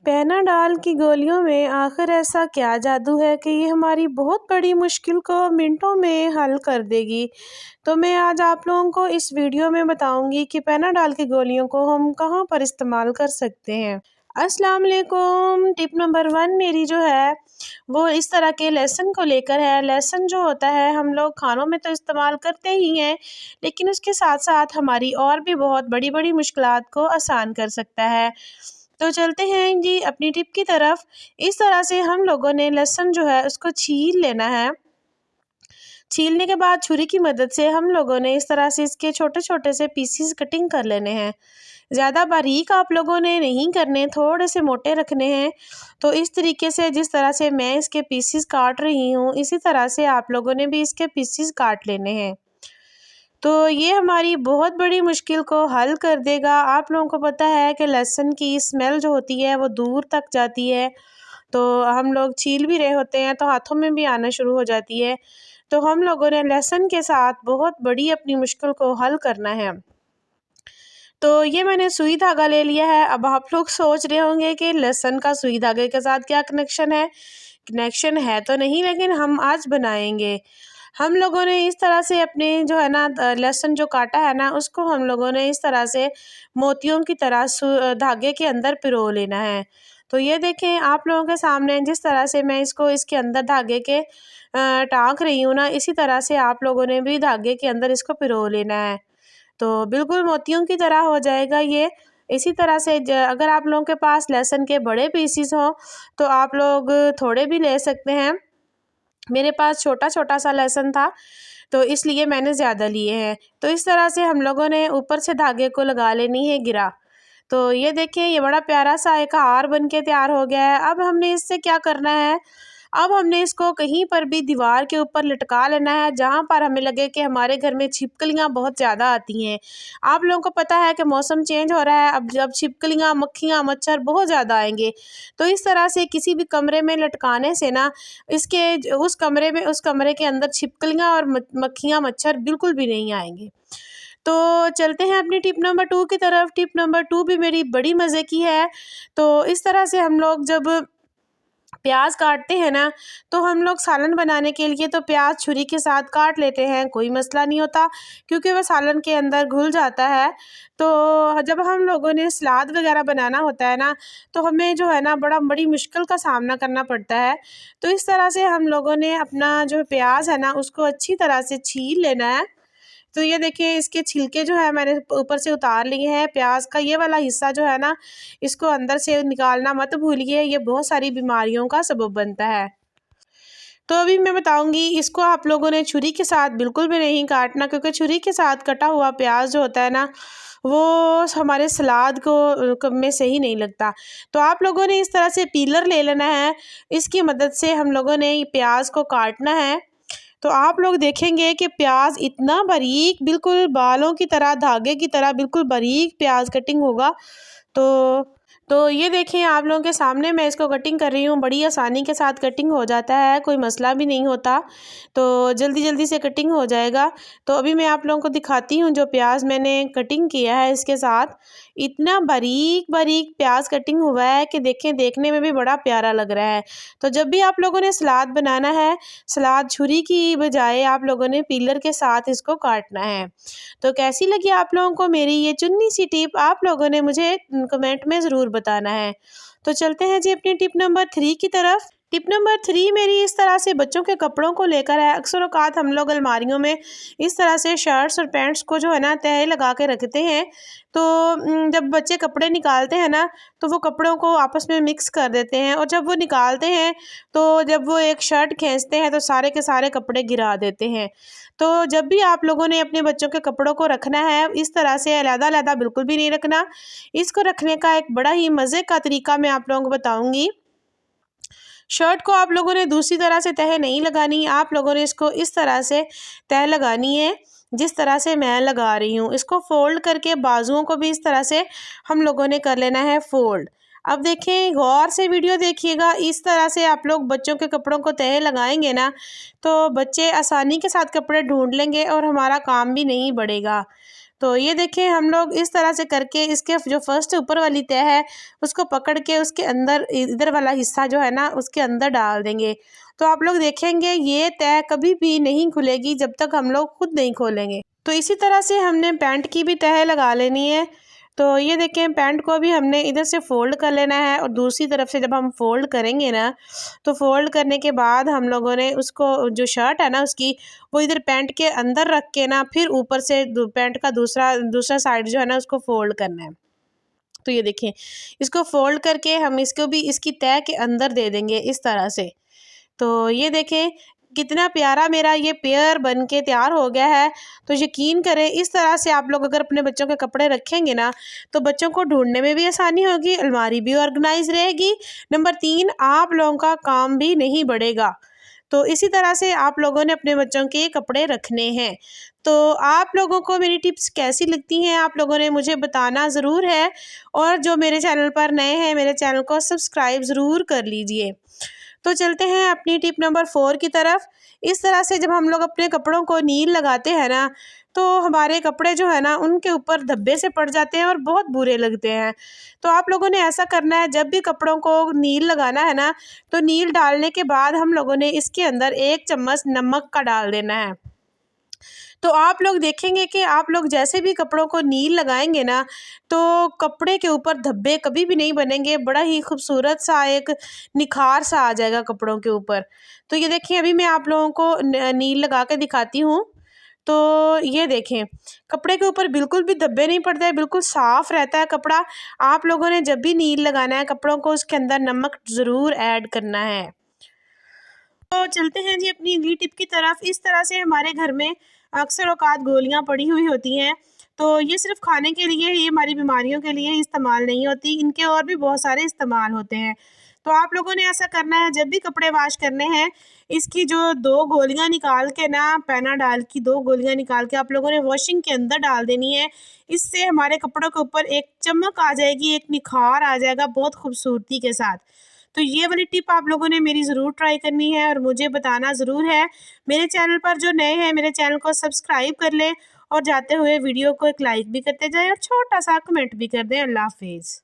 पैनाडाल की गोलियों में आखिर ऐसा क्या जादू है कि ये हमारी बहुत बड़ी मुश्किल को मिनटों में हल कर देगी। तो मैं आज आप लोगों को इस वीडियो में बताऊंगी कि पैनाडाल की गोलियों को हम कहाँ पर इस्तेमाल कर सकते हैं। अस्सलाम वालेकुम। टिप नंबर 1 मेरी जो है वो इस तरह के लहसुन को लेकर है। लहसुन जो होता है हम लोग खानों में तो इस्तेमाल करते ही हैं, लेकिन उसके साथ साथ हमारी और भी बहुत बड़ी बड़ी मुश्किलात को आसान कर सकता है। तो चलते हैं जी अपनी टिप की तरफ। इस तरह से हम लोगों ने लहसुन जो है उसको छील लेना है। छीलने के बाद छुरी की मदद से हम लोगों ने इस तरह से इसके छोटे छोटे से पीसीस कटिंग कर लेने हैं। ज़्यादा बारीक आप लोगों ने नहीं करने, थोड़े से मोटे रखने हैं। तो इस तरीके से जिस तरह से मैं इसके पीसीस काट रही हूँ, इसी तरह से आप लोगों ने भी इसके पीसीस काट लेने हैं। तो ये हमारी बहुत बड़ी मुश्किल को हल कर देगा। आप लोगों को पता है कि लहसुन की स्मेल जो होती है वो दूर तक जाती है। तो हम लोग छील भी रहे होते हैं तो हाथों में भी आना शुरू हो जाती है। तो हम लोगों ने लहसुन के साथ बहुत बड़ी अपनी मुश्किल को हल करना है। तो ये मैंने सुई धागा ले लिया है। अब आप लोग सोच रहे होंगे कि लहसुन का सुई धागे के साथ क्या कनेक्शन है। कनेक्शन है तो नहीं, लेकिन हम आज बनाएंगे। हम लोगों ने इस तरह से अपने जो है ना लहसुन जो काटा है ना, उसको हम लोगों ने इस तरह से मोतियों की तरह धागे के अंदर पिरो लेना है। तो ये देखें आप लोगों के सामने जिस तरह से मैं इसको इसके अंदर धागे के टाँक रही हूँ ना, इसी तरह से आप लोगों ने भी धागे के अंदर इसको पिरो लेना है। तो बिल्कुल मोतियों की तरह हो जाएगा ये। इसी तरह से अगर आप लोगों के पास लहसुन के बड़े पीसीस हों तो आप लोग थोड़े भी ले सकते हैं। मेरे पास छोटा छोटा सा लहसुन था तो इसलिए मैंने ज़्यादा लिए हैं। तो इस तरह से हम लोगों ने ऊपर से धागे को लगा लेनी है गिरा। तो ये देखिए ये बड़ा प्यारा सा एक हार बन के तैयार हो गया है। अब हमने इससे क्या करना है, अब हमने इसको कहीं पर भी दीवार के ऊपर लटका लेना है जहाँ पर हमें लगे कि हमारे घर में छिपकलियाँ बहुत ज़्यादा आती हैं। आप लोगों को पता है कि मौसम चेंज हो रहा है, अब जब छिपकलियाँ, मक्खियाँ, मच्छर बहुत ज़्यादा आएंगे। तो इस तरह से किसी भी कमरे में लटकाने से ना उस कमरे के अंदर छिपकलियाँ और मक्खियाँ, मच्छर बिल्कुल भी नहीं आएंगे। तो चलते हैं अपनी टिप नंबर 2 की तरफ। टिप नंबर 2 भी मेरी बड़ी मज़े की है। तो इस तरह से हम लोग जब प्याज काटते हैं ना, तो हम लोग सालन बनाने के लिए तो प्याज छुरी के साथ काट लेते हैं, कोई मसला नहीं होता क्योंकि वह सालन के अंदर घुल जाता है। तो जब हम लोगों ने सलाद वगैरह बनाना होता है ना, तो हमें जो है ना बड़ी मुश्किल का सामना करना पड़ता है। तो इस तरह से हम लोगों ने अपना जो प्याज है ना उसको अच्छी तरह से छील लेना है। तो ये देखिए इसके छिलके जो है मैंने ऊपर से उतार लिए हैं। प्याज का ये वाला हिस्सा जो है ना, इसको अंदर से निकालना मत भूलिए, ये बहुत सारी बीमारियों का सबब बनता है। तो अभी मैं बताऊंगी, इसको आप लोगों ने छुरी के साथ बिल्कुल भी नहीं काटना, क्योंकि छुरी के साथ कटा हुआ प्याज जो होता है ना, वो हमारे सलाद को में सही नहीं लगता। तो आप लोगों ने इस तरह से पीलर ले लेना है, इसकी मदद से हम लोगों ने ये प्याज को काटना है। तो आप लोग देखेंगे कि प्याज इतना बारीक, बिल्कुल बालों की तरह, धागे की तरह बिल्कुल बारीक प्याज कटिंग होगा। तो तो ये देखिए आप लोगों के सामने मैं इसको कटिंग कर रही हूँ, बड़ी आसानी के साथ कटिंग हो जाता है, कोई मसला भी नहीं होता। तो जल्दी जल्दी से कटिंग हो जाएगा। तो अभी मैं आप लोगों को दिखाती हूँ जो प्याज मैंने कटिंग किया है इसके साथ। इतना बारीक बारीक प्याज कटिंग हुआ है कि देखें, देखने में भी बड़ा प्यारा लग रहा है। तो जब भी आप लोगों ने सलाद बनाना है, सलाद छुरी की बजाय आप लोगों ने पीलर के साथ इसको काटना है। तो कैसी लगी आप लोगों को मेरी ये चुन्नी सी टिप, आप लोगों ने मुझे कमेंट में ज़रूर बताना है। तो चलते हैं जी अपनी टिप नंबर 3 की तरफ। टिप नंबर 3 मेरी इस तरह से बच्चों के कपड़ों को लेकर है। अक्सर औक़ात हम लोग अलमारियों में इस तरह से शर्ट्स और पैंट्स को जो है ना तह लगा के रखते हैं। तो जब बच्चे कपड़े निकालते हैं ना, तो वो कपड़ों को आपस में मिक्स कर देते हैं, और जब वो निकालते हैं तो जब वो एक शर्ट खींचते हैं तो सारे के सारे कपड़े गिरा देते हैं। तो जब भी आप लोगों ने अपने बच्चों के कपड़ों को रखना है, इस तरह से अलग-अलग बिल्कुल भी नहीं रखना। इसको रखने का एक बड़ा ही मज़े का तरीका मैं आप लोगों को बताऊँगी। शर्ट को आप लोगों ने दूसरी तरह से तह नहीं लगानी, आप लोगों ने इसको इस तरह से तह लगानी है जिस तरह से मैं लगा रही हूँ। इसको फ़ोल्ड करके बाजुओं को भी इस तरह से हम लोगों ने कर लेना है फ़ोल्ड। अब देखें, गौर से वीडियो देखिएगा। इस तरह से आप लोग बच्चों के कपड़ों को तह लगाएंगे ना, तो बच्चे आसानी के साथ कपड़े ढूंढ लेंगे और हमारा काम भी नहीं बढ़ेगा। तो ये देखें हम लोग इस तरह से करके इसके जो फर्स्ट ऊपर वाली तह है उसको पकड़ के उसके अंदर इधर वाला हिस्सा जो है ना उसके अंदर डाल देंगे। तो आप लोग देखेंगे ये तह कभी भी नहीं खुलेगी जब तक हम लोग खुद नहीं खोलेंगे। तो इसी तरह से हमने पैंट की भी तह लगा लेनी है। तो ये देखें पैंट को भी हमने इधर से फ़ोल्ड कर लेना है और दूसरी तरफ से जब हम फ़ोल्ड करेंगे ना तो फ़ोल्ड करने के बाद हम लोगों ने उसको जो शर्ट है ना उसकी वो इधर पैंट के अंदर रख के ना फिर ऊपर से पैंट का दूसरा साइड जो है ना उसको फ़ोल्ड करना है। तो ये देखें इसको फ़ोल्ड करके हम इसको भी इसकी तह के अंदर दे देंगे इस तरह से। तो ये देखें कितना प्यारा मेरा ये पेयर बन के तैयार हो गया है। तो यकीन करें इस तरह से आप लोग अगर अपने बच्चों के कपड़े रखेंगे ना तो बच्चों को ढूंढने में भी आसानी होगी, अलमारी भी ऑर्गेनाइज रहेगी। नंबर 3 आप लोगों का काम भी नहीं बढ़ेगा। तो इसी तरह से आप लोगों ने अपने बच्चों के कपड़े रखने हैं। तो आप लोगों को मेरी टिप्स कैसी लगती हैं आप लोगों ने मुझे बताना ज़रूर है। और जो मेरे चैनल पर नए हैं मेरे चैनल को सब्सक्राइब ज़रूर कर लीजिए। तो चलते हैं अपनी टिप नंबर 4 की तरफ। इस तरह से जब हम लोग अपने कपड़ों को नील लगाते हैं ना तो हमारे कपड़े जो है ना उनके ऊपर धब्बे से पड़ जाते हैं और बहुत बुरे लगते हैं। तो आप लोगों ने ऐसा करना है जब भी कपड़ों को नील लगाना है ना तो नील डालने के बाद हम लोगों ने इसके अंदर 1 चम्मच नमक का डाल देना है। तो आप लोग देखेंगे कि आप लोग जैसे भी कपड़ों को नील लगाएंगे ना तो कपड़े के ऊपर धब्बे कभी भी नहीं बनेंगे, बड़ा ही खूबसूरत सा एक निखार सा आ जाएगा कपड़ों के ऊपर। तो ये देखिए अभी मैं आप लोगों को नील लगा के दिखाती हूँ। तो ये देखें कपड़े के ऊपर बिल्कुल भी धब्बे नहीं पड़ते हैं, बिल्कुल साफ़ रहता है कपड़ा। आप लोगों ने जब भी नील लगाना है कपड़ों को उसके अंदर नमक ज़रूर ऐड करना है। तो चलते हैं जी अपनी अगली टिप की तरफ। इस तरह से हमारे घर में अक्सर औकात गोलियां पड़ी हुई होती हैं। तो ये सिर्फ खाने के लिए ही हमारी बीमारियों के लिए इस्तेमाल नहीं होती, इनके और भी बहुत सारे इस्तेमाल होते हैं। तो आप लोगों ने ऐसा करना है जब भी कपड़े वॉश करने हैं इसकी जो 2 गोलियां निकाल के ना पेनाडाल की 2 गोलियां निकाल के आप लोगों ने वॉशिंग के अंदर डाल देनी है। इससे हमारे कपड़ों के ऊपर एक चमक आ जाएगी, एक निखार आ जाएगा बहुत खूबसूरती के साथ। तो ये वाली टिप आप लोगों ने मेरी ज़रूर ट्राई करनी है और मुझे बताना ज़रूर है। मेरे चैनल पर जो नए हैं मेरे चैनल को सब्सक्राइब कर लें और जाते हुए वीडियो को एक लाइक भी करते जाएं और छोटा सा कमेंट भी कर दें। अल्लाह हाफिज़।